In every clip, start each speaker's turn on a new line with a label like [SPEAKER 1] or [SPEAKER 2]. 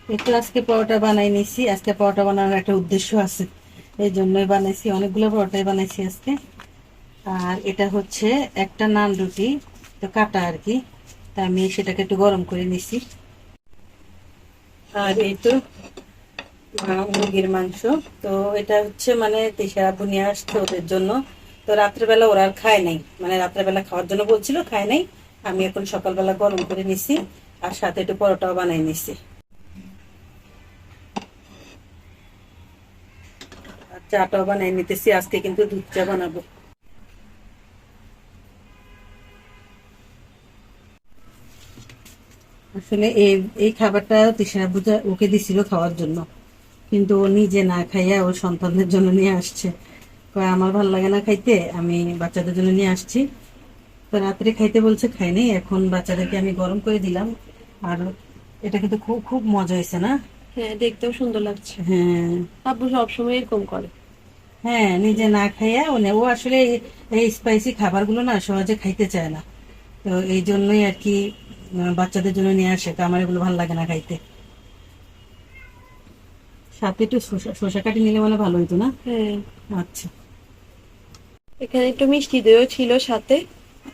[SPEAKER 1] একটু আজকে পরোটা বানাই নিছি। আজকে পরোটা বানানোর একটা উদ্দেশ্য আছে, এই জন্যই বানাইছি। অনেকগুলো পরোটাই বানাইছি আজকে। আর এটা হচ্ছে একটা নান রুটি, তো কাটা আর কি। তা আমি সেটাকে একটু গরম করে নিছি। আর এই তো মুরগির মাংস। তো এটা হচ্ছে মানে দেশের আব্বু নিয়ে আসছে ওদের জন্য। তো রাত্রেবেলা ওরা আর খায় নাই, মানে রাত্রেবেলা খাওয়ার জন্য বলছিল, খায় নাই। আমি এখন সকালবেলা গরম করে নিছি, আর সাথে একটু পরোটাও বানাই নিছি। আর চাটাও বানাই নিতেছি, আজকে কিন্তু দুধ চা বানাবো। আসলে এই এই খাবারটা তিশা আব্বু ওকে দিছিল খাওয়ার জন্য, কিন্তু ও নিজে না খাইয়া ওর সন্তানদের জন্য নিয়ে আসছে। কয় আমার ভালো লাগে না খাইতে, আমি বাচ্চাদের জন্য নিয়ে আসছি। তো রাত্রে খাইতে বলছে, খাই নাই। এখন বাচ্চাদেরকে আমি গরম করে দিলাম। আর এটা কিন্তু খুব খুব মজা হয়েছে না?
[SPEAKER 2] হ্যাঁ, দেখতেও সুন্দর লাগছে।
[SPEAKER 1] হ্যাঁ।
[SPEAKER 2] আব্বু সবসময় এরকম করে।
[SPEAKER 1] হ্যাঁ, নিজে না খাইয়া ও আসলে এই স্পাইসি খাবারগুলো না সহজে খাইতে চায় না। তো এই জন্যই আর কি বাচ্চাদের জন্য নিয়ে আসে। তো আমার এগুলো ভালো লাগে না খাইতে। সাথে একটু শসা শসা কাটি নিলে মানে ভালো হইতো না?
[SPEAKER 2] হ্যাঁ,
[SPEAKER 1] আচ্ছা।
[SPEAKER 2] এখানে একটু মিষ্টি দইও ছিল সাথে।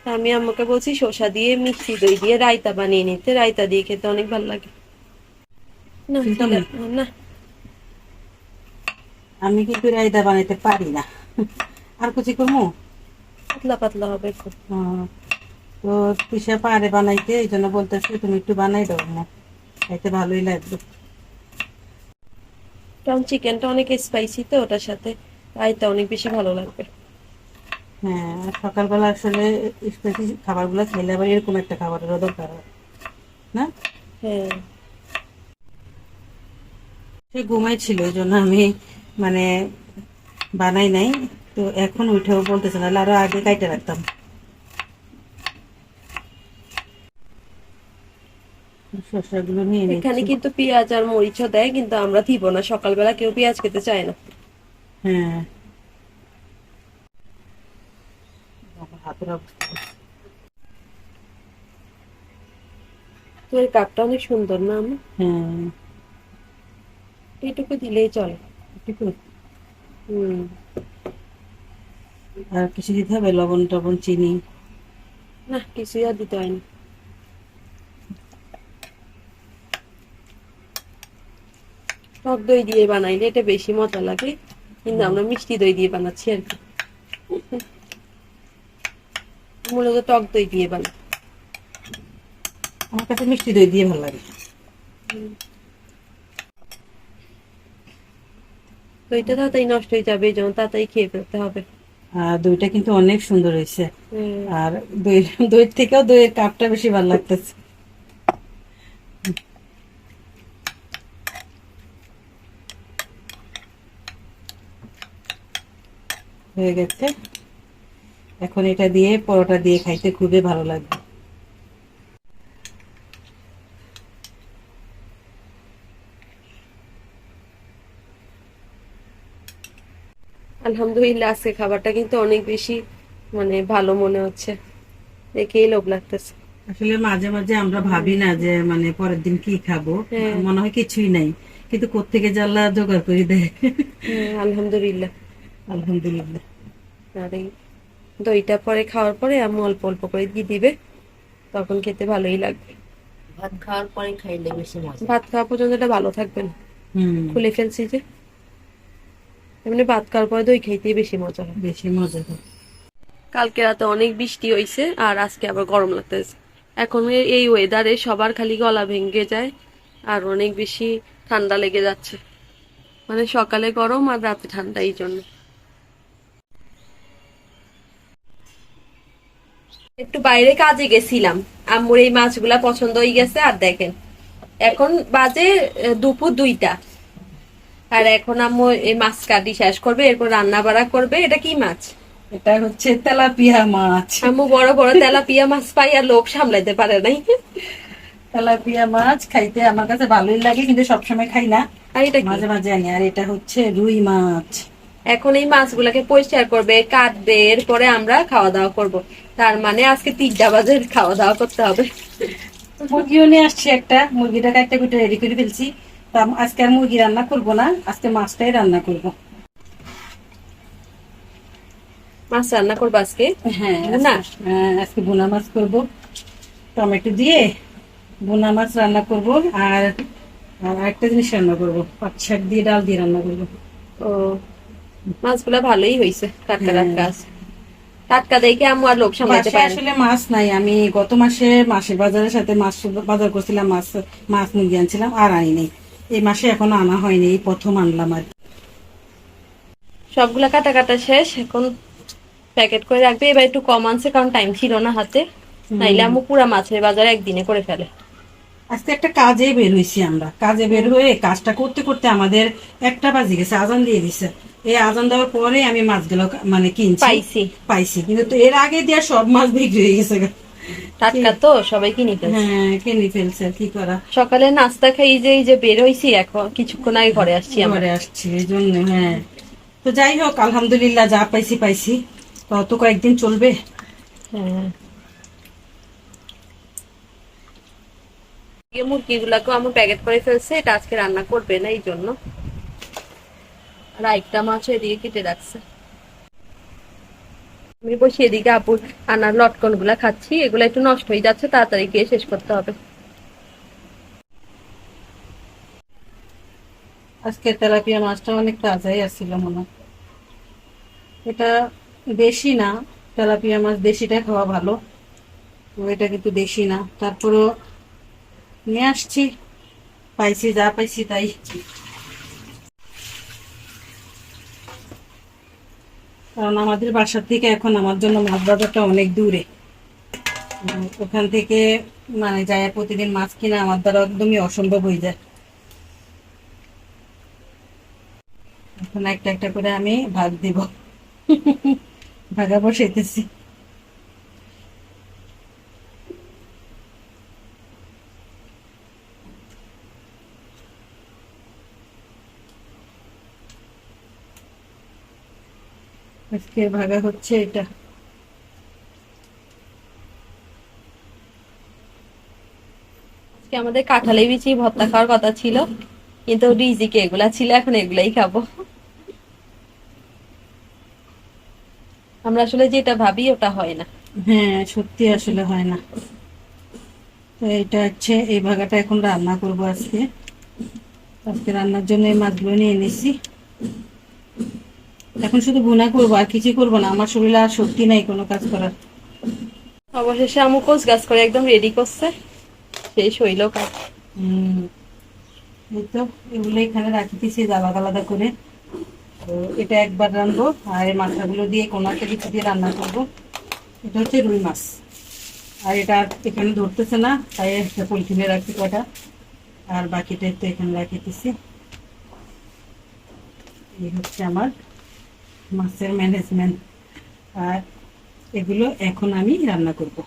[SPEAKER 2] তা আমি আম্মুকে বলছি শসা দিয়ে মিষ্টি দই দিয়ে রায়তা বানিয়ে নিতে, রায়তা দিয়ে খেতে অনেক ভালো লাগে। না
[SPEAKER 1] কিন্তু
[SPEAKER 2] দিদা, না,
[SPEAKER 1] আমি কিন্তু রায়তা বানাইতে পারি না। আর কিছু করবো?
[SPEAKER 2] পাতলা পাতলা হবে খুব।
[SPEAKER 1] তো পিসা পারে বানাইতে, এই জন্য বলতেছি তুমি একটু বানাই দাও না, খাইতে ভালোই লাগবে।
[SPEAKER 2] কারণ চিকেনটা অনেক স্পাইসি, তো ওটার সাথে রায়তা অনেক বেশি ভালো লাগবে।
[SPEAKER 1] হ্যাঁ, আর সকালবেলা আসলে স্পেশালি খাবারগুলো খেলে আবার এরকম একটা খাবারেরও দরকার হয় না?
[SPEAKER 2] হ্যাঁ,
[SPEAKER 1] সে ঘুমাইছিল, এই জন্য আমি মানে বানাই নাই। তো এখন উঠেও বলতেছে না, আরো আগে কাইটে রাখতাম। শসাগুলো নিয়ে
[SPEAKER 2] এখানে
[SPEAKER 1] নিচ্ছি।
[SPEAKER 2] কিন্তু পেঁয়াজ আর মরিচও দেয়, কিন্তু আমরা দিব না, সকালবেলা কেউ পেঁয়াজ খেতে চায় না।
[SPEAKER 1] হ্যাঁ, আমার হাতের অবস্থা।
[SPEAKER 2] তো এই কাপটা অনেক সুন্দর না আমি,
[SPEAKER 1] হ্যাঁ,
[SPEAKER 2] এইটুকু দিলেই চলে।
[SPEAKER 1] একটু।
[SPEAKER 2] হুম।
[SPEAKER 1] আর কিছু দিতে হবে? লবণ টবণ, চিনি?
[SPEAKER 2] না, কিছুই আর দিতে হয়নি। টক দই দিয়ে বানাইলে এটা বেশি মজা লাগে, কিন্তু আমরা মিষ্টি দই দিয়ে বানাচ্ছি আর কি। মূলত টক দই দিয়ে বানাই।
[SPEAKER 1] আমার কাছে মিষ্টি দই দিয়ে ভালো লাগে।
[SPEAKER 2] দইটা তাড়াতাড়ি নষ্ট হয়ে যাবে, এই জন্য তাড়াতাড়ি খেয়ে ফেলতে হবে।
[SPEAKER 1] আর দইটা কিন্তু অনেক সুন্দর হয়েছে।
[SPEAKER 2] হুম।
[SPEAKER 1] আর দই দইয়ের থেকেও দইয়ের কাপটা বেশি ভালো লাগতেছে। হয়ে গেছে। এখন এটা দিয়ে পরোটা দিয়ে খাইতে খুবই ভালো লাগবে।
[SPEAKER 2] আলহামদুলিল্লাহ, আজকে খাবারটা কিন্তু অনেক বেশি মানে ভালো মনে হচ্ছে, দেখেই লোভ লাগতেছে।
[SPEAKER 1] আসলে মাঝে মাঝে আমরা ভাবি না যে মানে পরের দিন কি খাবো,
[SPEAKER 2] হ্যাঁ।
[SPEAKER 1] মনে হয় কিছুই নাই, কিন্তু কোত্থেকে যে আল্লাহ জোগাড় করে দেয়।
[SPEAKER 2] হ্যাঁ, আলহামদুলিল্লাহ।
[SPEAKER 1] আলহামদুলিল্লাহ।
[SPEAKER 2] আর এই দইটা পরে খাওয়ার পরে আম্মু অল্প অল্প করে দিয়ে দিবে, তখন খেতে ভালোই লাগবে।
[SPEAKER 3] ভাত খাওয়ার পরে খাইলে বেশি মজা।
[SPEAKER 2] ভাত খাওয়া পর্যন্ত এটা ভালো থাকবে না।
[SPEAKER 1] হুম।
[SPEAKER 2] খুলে ফেলছি যে, এমনি ভাত খাওয়ার পরে দই খাইতেই বেশি মজা হয়।
[SPEAKER 1] বেশি মজা হয়।
[SPEAKER 2] কালকে রাতে অনেক বৃষ্টি হয়েছে, আর আজকে আবার গরম লাগতেছে। এখন এই ওয়েদারে সবার খালি গলা ভেঙে যায়, আর অনেক বেশি ঠান্ডা লেগে যাচ্ছে। মানে সকালে গরম আর রাতে ঠান্ডা, এই জন্য। একটু বাইরে কাজে গেছিলাম, আম্মুর এই মাছগুলা পছন্দ হয়ে গেছে। আর দেখেন, এখন বাজে দুপুর 2টা, আর এখন আম্মু এই মাছ কাটি শেষ করবে, এরপর রান্না বাড়া করবে। এটা কি মাছ?
[SPEAKER 1] এটা হচ্ছে তেলাপিয়া মাছ।
[SPEAKER 2] আম্মু বড় বড় তেলাপিয়া মাছ পাই আর লোভ সামলাইতে পারে নাই।
[SPEAKER 1] তেলাপিয়া মাছ খাইতে আমার কাছে ভালোই লাগে, কিন্তু সবসময় খাই না,
[SPEAKER 2] আর এটা কি?
[SPEAKER 1] মাঝে মাঝে আনি। আর এটা হচ্ছে রুই মাছ।
[SPEAKER 2] এখন এই মাছগুলাকে পরিষ্কার করবে, কাটবে, এরপরে আমরা খাওয়া দাওয়া করব। তার মানে আজকে 3টা বাজে খাওয়া দাওয়া করতে হবে।
[SPEAKER 1] মুরগিও নিয়ে আসছি একটা, মুরগিটা কাটতে কুটে রেডি করে ফেলছি। তা আজকে আর মুরগি রান্না করব না, আজকে মাছটাই রান্না করব।
[SPEAKER 2] মাছ রান্না করবো আজকে?
[SPEAKER 1] হ্যাঁ
[SPEAKER 2] না,
[SPEAKER 1] আজকে ভুনা মাছ করব, টমেটো দিয়ে ভুনা মাছ রান্না করব। আর আর একটা জিনিস রান্না করব, পাট শাক দিয়ে ডাল দিয়ে রান্না করব।
[SPEAKER 2] ও, মাছগুলা ভালোই হয়েছে, টাটকা
[SPEAKER 1] হ্যাঁ।
[SPEAKER 2] টাটকা আছে। টাটকা দেখে আম্মু আর লোভ সামলাতে
[SPEAKER 1] বাসায়
[SPEAKER 2] পারে না।
[SPEAKER 1] আসলে মাছ নাই, আমি গত মাসে মাসের বাজারের সাথে মাছ বাজার করছিলাম, মাছ মাছ মুরগি আনছিলাম, আর আনি নেই। এই মাসে এখনো আনা হয়নি, এই প্রথম আনলাম আর কি।
[SPEAKER 2] সবগুলা কাটা কাটা শেষ, এখন প্যাকেট করে রাখবে। এবার একটু কম আনছে কারণ টাইম ছিল না হাতে, নাইলে আম্মু পুরা মাছের বাজার একদিনে করে ফেলে।
[SPEAKER 1] আজকে একটা কাজে বের হয়েছি আমরা, কাজে বের হয়ে কাজটা করতে করতে আমাদের 1টা বাজে গেছে, আজান দিয়ে দিছে। এই আজান দেওয়ার পরে আমি মাছগুলো মানে কিনছি, পাইছি, কিন্তু তো এর আগে দিয়ে সব মাছ বিক্রি হয়ে গেছে।
[SPEAKER 2] টাটকা তো সবাই কিনে ফেলছে।
[SPEAKER 1] হ্যাঁ, কিনে ফেলছে, আর কি করা।
[SPEAKER 2] সকালে নাস্তা খাই, এই যে বের হইছি, এখন কিছুক্ষণ আগে ঘরে আসছি আমরা।
[SPEAKER 1] ঘরে আসছি এই জন্য। হ্যাঁ, তো যাই হোক, আলহামদুলিল্লাহ যা পাইছি পাইছি, তো কয়েকদিন চলবে।
[SPEAKER 2] হ্যাঁ, মুরগি গুলাকেও আমার প্যাকেট করে ফেলছে, এটা আজকে রান্না করবে না এই জন্য। আর একটা মাছ এদিকে কেটে রাখছে। আমি বসে এদিকে আপুর আনার লটকন গুলা খাচ্ছি, এগুলা একটু নষ্ট হয়ে যাচ্ছে, তাড়াতাড়ি গিয়ে শেষ করতে হবে।
[SPEAKER 1] আজকে তেলাপিয়া মাছটা অনেক তাজাই আসছিল মনে হয়। এটা দেশি না, তেলাপিয়া মাছ দেশিটা খাওয়া ভালো, তো এটা কিন্তু দেশি না, তারপরও নিয়ে আসছি, পাইছি যা পাইছি তাই। কারণ আমাদের বাসার থেকে এখন আমার জন্য মাছ বাজারটা অনেক দূরে। ওখান থেকে মানে যায় প্রতিদিন মাছ কিনা আমার দ্বারা একদমই অসম্ভব হয়ে যায়। এখন একটা একটা করে আমি ভাগ দিব, ভাগা বসাইতেছি। আজকে ভাগা হচ্ছে এটা।
[SPEAKER 2] আজকে আমাদের কাঁঠালের বিচি ভর্তা খাওয়ার কথা ছিল, কিন্তু রিজিকে এগুলা ছিল, এখন এগুলাই খাবো। আমরা আসলে যেটা ভাবি ওটা হয় না।
[SPEAKER 1] হ্যাঁ, সত্যি আসলে হয় না। তো এটা হচ্ছে এই ভাগাটা এখন রান্না করব আজকে। আজকে রান্নার জন্য এই মাছগুলো নিয়ে এনেছি, এখন শুধু ভুনা করবো, আর কিছু করবো না, আমার শরীরে আর শক্তি নাই কোনো কাজ করার।
[SPEAKER 2] অবশেষে আমু কোচ গাছ করে একদম রেডি করছে, শেষ হইল কাজ।
[SPEAKER 1] এই তো এগুলো এখানে রাখিতেছি আলাদা আলাদা করে। তো এটা একবার রানবো, আর এই মাথাগুলো দিয়ে কোনো একটা কিছু দিয়ে রান্না করবো। এটা হচ্ছে রুই মাছ, আর এটা এখানে ধরতেছে না, তাই একটা পলিথিনে রাখছি কটা, আর বাকিটা তো এখানে রাখিতেছি। এই হচ্ছে আমার মাছের ম্যানেজমেন্ট, আর এগুলো এখন আমি রান্না করব।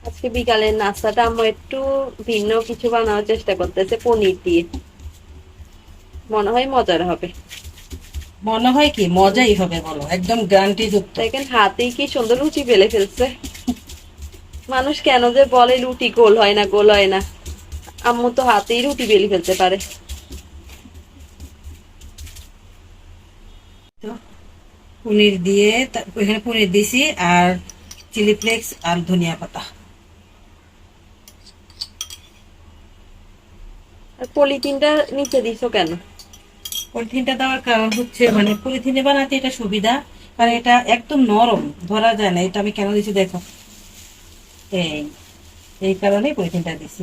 [SPEAKER 2] আজকে বিকালের নাস্তাটা আম্মু একটু ভিন্ন কিছু বানানোর চেষ্টা করতেছে, পনির দিয়ে। মনে হয় মজার হবে।
[SPEAKER 1] মনে হয় কি মজাই হবে, বলো, একদম গ্যারান্টি যুক্ত।
[SPEAKER 2] দেখেন হাতেই কি সুন্দর লুচি ফেলে ফেলছে। মানুষ কেন যে বলে রুটি গোল হয় না, গোল হয় না, আম্মু তো হাতেই রুটি বেলে ফেলতে পারে।
[SPEAKER 1] তো পনির দিয়ে এখানে পনির দিছি, আর চিলি ফ্লেক্স আর ধনিয়া পাতা।
[SPEAKER 2] আর পলিথিনটা নিচে দিছো কেন?
[SPEAKER 1] পলিথিনটা দেওয়ার কারণ হচ্ছে, মানে পলিথিনে বানাতে এটা সুবিধা, কারণ এটা একদম নরম, ধরা যায় না। এটা আমি কেন দিচ্ছি দেখো, এই এই কারণেই পলিথিনটা দিছি।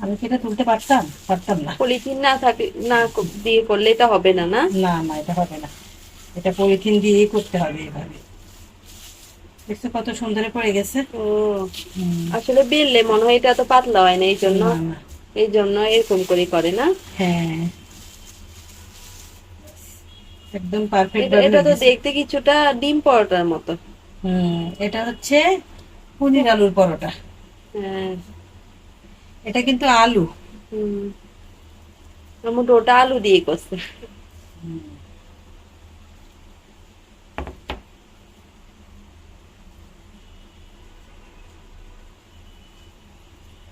[SPEAKER 1] আমি কি এটা তুলতে পারতাম? পারতাম না।
[SPEAKER 2] পলিথিন না থাকে না দিয়ে করলে এটা হবে না, না?
[SPEAKER 1] না না, এটা হবে না, এটা পলিথিন দিয়েই করতে হবে এভাবে। দেখছো কত সুন্দর পড়ে গেছে।
[SPEAKER 2] ও, আসলে বেললে মনে হয় এটা তো পাতলা হয় না, এই জন্য
[SPEAKER 1] না না,
[SPEAKER 2] এরকম করে করে না।
[SPEAKER 1] হ্যাঁ, একদম পারফেক্ট
[SPEAKER 2] এটা
[SPEAKER 1] ভাবে
[SPEAKER 2] এটা
[SPEAKER 1] হয়ে
[SPEAKER 2] তো
[SPEAKER 1] গেছে।
[SPEAKER 2] দেখতে কিছুটা ডিম পরোটার মতো।
[SPEAKER 1] এটা হচ্ছে পনির আলুর পরোটা।
[SPEAKER 2] হ্যাঁ।
[SPEAKER 1] এটা কিন্তু আলু।
[SPEAKER 2] হম, আমার ওটা আলু দিয়ে করছে।
[SPEAKER 1] হুম,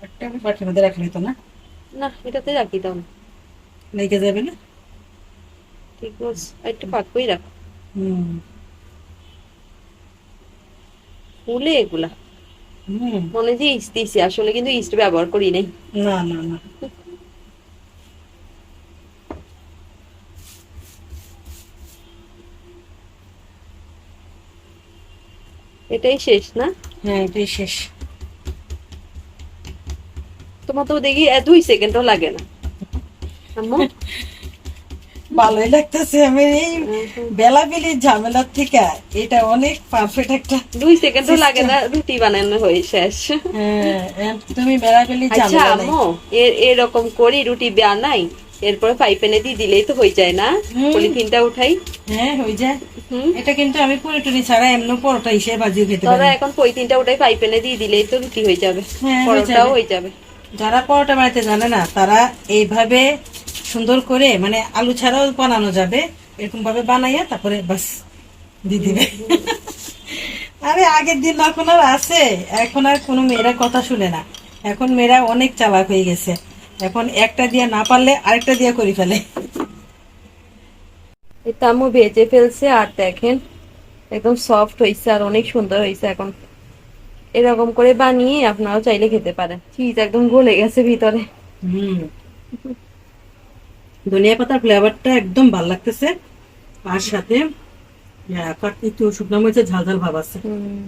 [SPEAKER 1] একটা আমি পাটের মধ্যে রাখলে তো না।
[SPEAKER 2] না এটাতে রাখি দাও না।
[SPEAKER 1] লেগে যাবে না?
[SPEAKER 2] ঠিক আছে, আর একটু ফাঁক করে রাখো।
[SPEAKER 1] হুম
[SPEAKER 2] ফুলে এগুলা
[SPEAKER 1] হুম।
[SPEAKER 2] মনে যে ইস্ট দিছি, আসলে কিন্তু ইস্ট ব্যবহার করি নাই।
[SPEAKER 1] না না না।
[SPEAKER 2] এটাই শেষ না?
[SPEAKER 1] হ্যাঁ এটাই শেষ।
[SPEAKER 2] তোমার তো দেখি 2 সেকেন্ডও লাগে না আম্মু।
[SPEAKER 1] ভালোই লাগতেছে। আমি এই বেলাবেলির ঝামেলার থেকে এটা অনেক পারফেক্ট একটা
[SPEAKER 2] 2 সেকেন্ডও লাগে
[SPEAKER 1] system।
[SPEAKER 2] না, রুটি বানানো হয়ে শেষ।
[SPEAKER 1] হ্যাঁ তুমি বেলাবেলির
[SPEAKER 2] আচ্ছা
[SPEAKER 1] ঝামেলা নাই।
[SPEAKER 2] আম্মু, এরকম করি রুটি বানাই, এরপরে ফ্রাই প্যানে দিয়ে দিলেই তো হয়ে যায় না?
[SPEAKER 1] হুম।
[SPEAKER 2] পলিথিনটা উঠাই।
[SPEAKER 1] হ্যাঁ হয়ে যায়।
[SPEAKER 2] হুম।
[SPEAKER 1] এটা কিন্তু আমি পুরি টুরি ছাড়া এমনি পরোটা হিসেবে ভাজিও খেতে
[SPEAKER 2] ধরো
[SPEAKER 1] পারি।
[SPEAKER 2] এখন পলিথিনটা উঠাই ফ্রাই প্যানে দিয়ে দিলেই তো রুটি হয়ে যাবে,
[SPEAKER 1] হ্যাঁ, হয়ে
[SPEAKER 2] পরোটাও
[SPEAKER 1] যাবে।
[SPEAKER 2] হয়ে যাবে।
[SPEAKER 1] যারা পরোটা বানাতে জানে না তারা এইভাবে সুন্দর করে মানে আলু ছাড়াও বানানো যাবে, এরকম ভাবে বানাইয়া তারপরে বাস দিয়ে দিবে। আরে আগের দিন এখন আর আছে? এখন আর কোনো মেয়েরা কথা শুনে না। এখন মেয়েরা অনেক চালাক হয়ে গেছে। এখন একটা দিয়ে না পারলে আরেকটা দিয়ে করে ফেলে।
[SPEAKER 2] এই তো আম্মু ভেজে ফেলছে, আর দেখেন একদম সফট হয়েছে আর অনেক সুন্দর হয়েছে। এখন এরকম করে বানিয়ে আপনারাও চাইলে খেতে পারেন। চিজ একদম গলে গেছে ভিতরে।
[SPEAKER 1] হুম। ধনিয়া পাতার ফ্লেভারটা একদম ভাল লাগতেছে, আর সাথে একটু শুকনো মরিচের ঝাল ঝাল ভাব আছে।
[SPEAKER 2] হুম